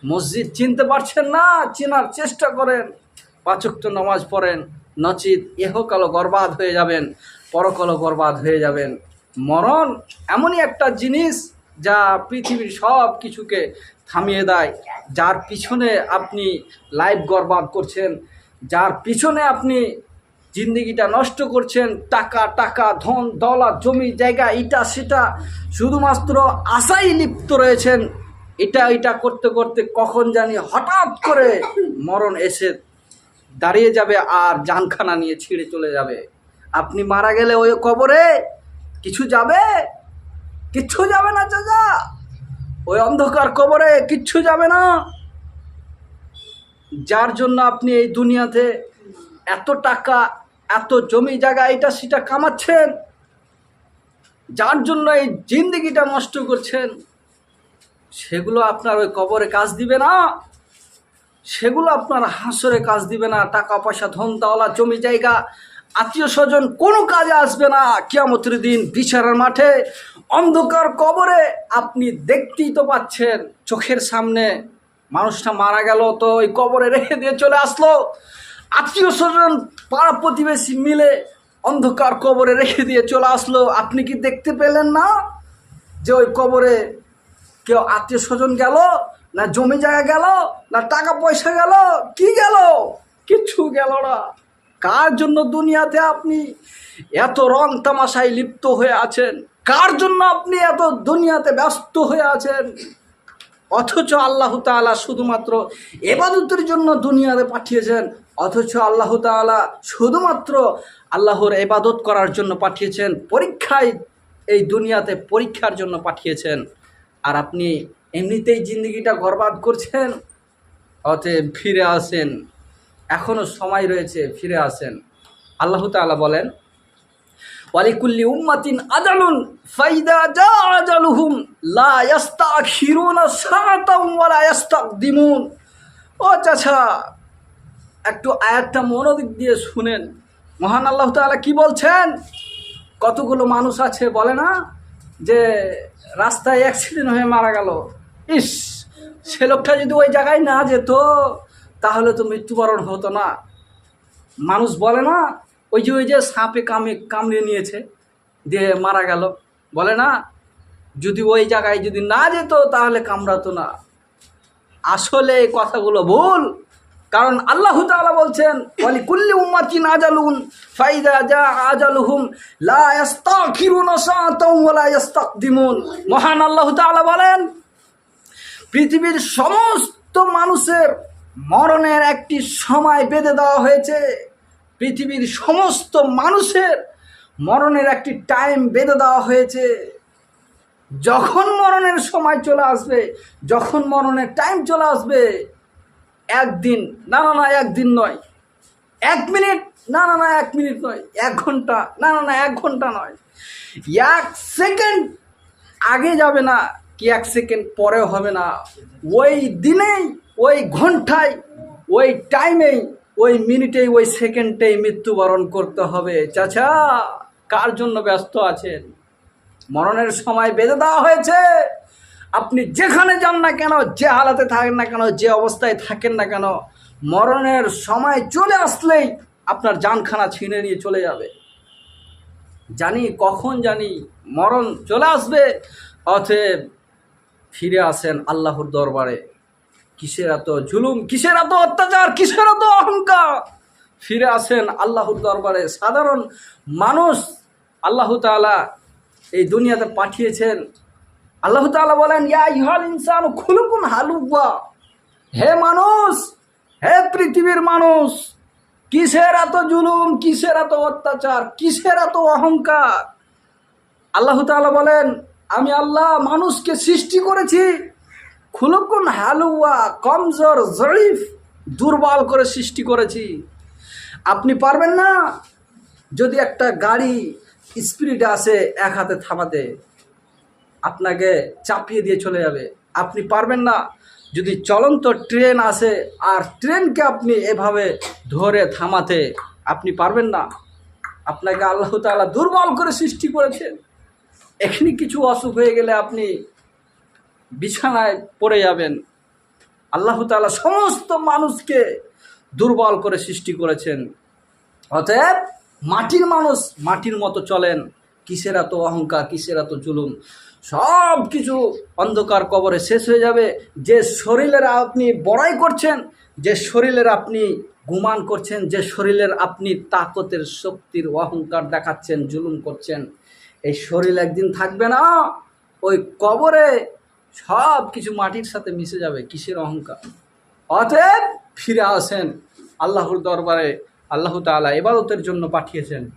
মসজিদ চিনতে পারছেন না, চেনার চেষ্টা করেন, 5 ওয়াক্ত নামাজ পড়েন, নচিত ইহকালও বরবাদ হয়ে যাবেন, পরকালও বরবাদ হয়ে যাবেন। মরণ এমনই একটা জিনিস যা পৃথিবীর সব কিছুকে থামিয়ে দেয়। যার পিছনে আপনি লাইফ বরবাদ করছেন, যার পিছনে আপনি জিন্দেগিটা নষ্ট করছেন, টাকা টাকা ধন দৌলত জমি জায়গা এটা সেটা শুধুমাত্র আশায় লিপ্ত রয়েছেন, এটা করতে করতে কখন জানি হঠাৎ করে মরণ এসে দাঁড়িয়ে যাবে আর জানখানা নিয়ে ছিঁড়ে চলে যাবে। আপনি মারা গেলে ওই কবরে কিছু যাবে? কিচ্ছু যাবে না চাচা, ওই অন্ধকার কবরে কিচ্ছু যাবে না। যার জন্য আপনি এই দুনিয়াতে এত টাকা এত জমি জায়গা এটা সেটা কামাচ্ছেন, যার জন্য এই জিন্দেগিটা নষ্ট করছেন, সেগুলো আপনার ওই কবরে কাজ দিবে না, সেগুলো আপনার হাসরে কাজ দিবে না। টাকা পয়সা ধন দৌলত জমি জায়গা আত্মীয় স্বজন কোনো কাজে আসবে না। কিয়ামতের দিন বিচারের মাঠে অন্ধকার কবরে আপনি দেখতেই তো পাচ্ছেন, চোখের সামনে মানুষটা মারা গেল, তো ওই কবরে রেখে দিয়ে চলে আসলো, আত্মীয় স্বজন পাড়া প্রতিবেশী মিলে অন্ধকার কবরে রেখে দিয়ে চলে আসলো। আপনি কি দেখতে পেলেন না যে ওই কবরে কেউ আত্মীয় স্বজন গেল, না জমি জায়গা গেল, না টাকা পয়সা গেল? কি গেল? কিচ্ছু গেল না। কার জন্য দুনিয়াতে আপনি এত রং তামাশায় লিপ্ত হয়ে আছেন? কার জন্য আপনি এত দুনিয়াতে ব্যস্ত হয়ে আছেন? অথচ আল্লাহ তাআলা শুধুমাত্র ইবাদতের জন্য দুনিয়াতে পাঠিয়েছেন, অথচ আল্লাহ তাআলা শুধুমাত্র আল্লাহর ইবাদত করার জন্য পাঠিয়েছেন, পরীক্ষায় এই দুনিয়াতে পরীক্ষার জন্য পাঠিয়েছেন। আর আপনি এমনিতেই জিন্দগিটা বরবাদ করছেন। অতএব ফিরে আসেন, এখনও সময় রয়েছে, ফিরে আসেন। আল্লাহ তাআলা বলেন, ওয়ালিকুল্লি উম্মাতিন আজালুন ফাইদা জা আজালুহুম লা ইস্তাখিরুনা সাআতাও ওয়া লা ইস্তাকদিমুন। ও চাচা, একটু আয়াতটা মনোযোগ দিয়ে শুনেন। মহান আল্লাহ তাআলা কি বলছেন? কতগুলো মানুষ আছে বলে না যে রাস্তায় অ্যাক্সিডেন্ট হয়ে মারা গেল, ইস সে লোকটা যদি ওই জায়গায় না যেত তাহলে তো মৃত্যুবরণ হতো না। মানুষ বলে না ওই যে সাপে কামড়ে নিয়েছে দিয়ে মারা গেল, বলে না যদি ওই জায়গায় যদি না যেত তাহলে কামড়াতো না। আসলে এই কথাগুলো ভুল। কারণ আল্লাহ তাআলা বলছেন, ওয়ালিকুল্লি উম্মাতিন আজালুন ফাইদা জা আজালুহুম লা ইস্তাখিরুনা সাআতাও ওয়া লা ইস্তাকদিমুন। মহান আল্লাহ তাআলা বলেন, পৃথিবীর সমস্ত মানুষের মরণের একটি সময় বেঁধে দেওয়া হয়েছে। পৃথিবীর সমস্ত মানুষের মরণের একটি টাইম বেঁধে দেওয়া হয়েছে। যখন মরণের সময় চলে আসবে, যখন মরণের টাইম চলে আসবে, একদিন না না না একদিন নয়, 1 মিনিট না না না 1 মিনিট নয়, 1 ঘন্টা না না না 1 ঘন্টা নয়, 1 সেকেন্ড আগে যাবে না কি 1 সেকেন্ড পরেও হবে না। ওই দিনেই, ওই ঘন্টায়, ওই টাইমেই, ওই মিনিটেই, ওই সেকেন্ডেই মৃত্যুবরণ করতে হবে। চাচা, কার জন্য ব্যস্ত আছেন? মরণের সময় বেঁধে দেওয়া হয়েছে। আপনি যেখানে যান না কেন, যে হালাতে থাকেন না কেন, যে অবস্থায় থাকেন না কেন, মরণের সময় চলে আসলেই আপনার জানখানা ছিনে নিয়ে চলে যাবে। জানি কখন জানি মরণ চলে আসবে। অতএব ফিরে আসেন আল্লাহর দরবারে। কিসের এত জুলুম, কিসের এত অত্যাচার, কিসের এত অহংকার? ফিরে আসেন আল্লাহর দরবারে। সাধারণ মানুষ আল্লাহ তাআলা এই দুনিয়াতে পাঠিয়েছেন। আল্লাহ তাআলা বলেন, ইয়া আইয়ুহাল ইনসানু খুলুকুন হালুওয়া। হে মানুষ, হে পৃথিবীর মানুষ, কিসের এত জুলুম, কিসের এত অত্যাচার, কিসের এত অহংকার? আল্লাহ তাআলা বলেন, আমি আল্লাহ মানুষকে সৃষ্টি করেছি খুলুকুন হালুওয়া, কমজোর জরিফ, দুর্বল করে সৃষ্টি করেছি। আপনি পারবেন না যদি একটা গাড়ি স্পিডে আসে 1 হাতে থামাতে, আপনাকে চাপিয়ে দিয়ে চলে যাবে। আপনি পারবেন না যদি চলন্ত ট্রেন আসে আর ট্রেনকে আপনি এভাবে ধরে থামাতে, আপনি পারবেন না। আপনাকে আল্লাহ তাআলা দুর্বল করে সৃষ্টি করেছেন। এখানে কিছু অসুখ হয়ে গেলে আপনি বিছানায় পড়ে যাবেন। আল্লাহ তাআলা সমস্ত মানুষকে দুর্বল করে সৃষ্টি করেছেন। অতএব মাটির মানুষ মাটির মতো চলেন। কিসের এত অহংকার, কিসের এত জুলুম? সব কিছু অন্ধকার কবরে শেষ হয়ে যাবে। যে শরীরের আপনি বড়াই করছেন, যে শরীরের আপনি গুমান করছেন, যে শরীরের আপনি তাকতের শক্তির অহংকার দেখাচ্ছেন, জুলুম করছেন, এই শরীর একদিন থাকবে না। ওই কবরে সব কিছু মাটির সাথে মিশে যাবে। কিসের অহংকার? অতএব ফিরে আসেন আল্লাহর দরবারে। আল্লাহ তাআলা ইবাদতের জন্য পাঠিয়েছেন।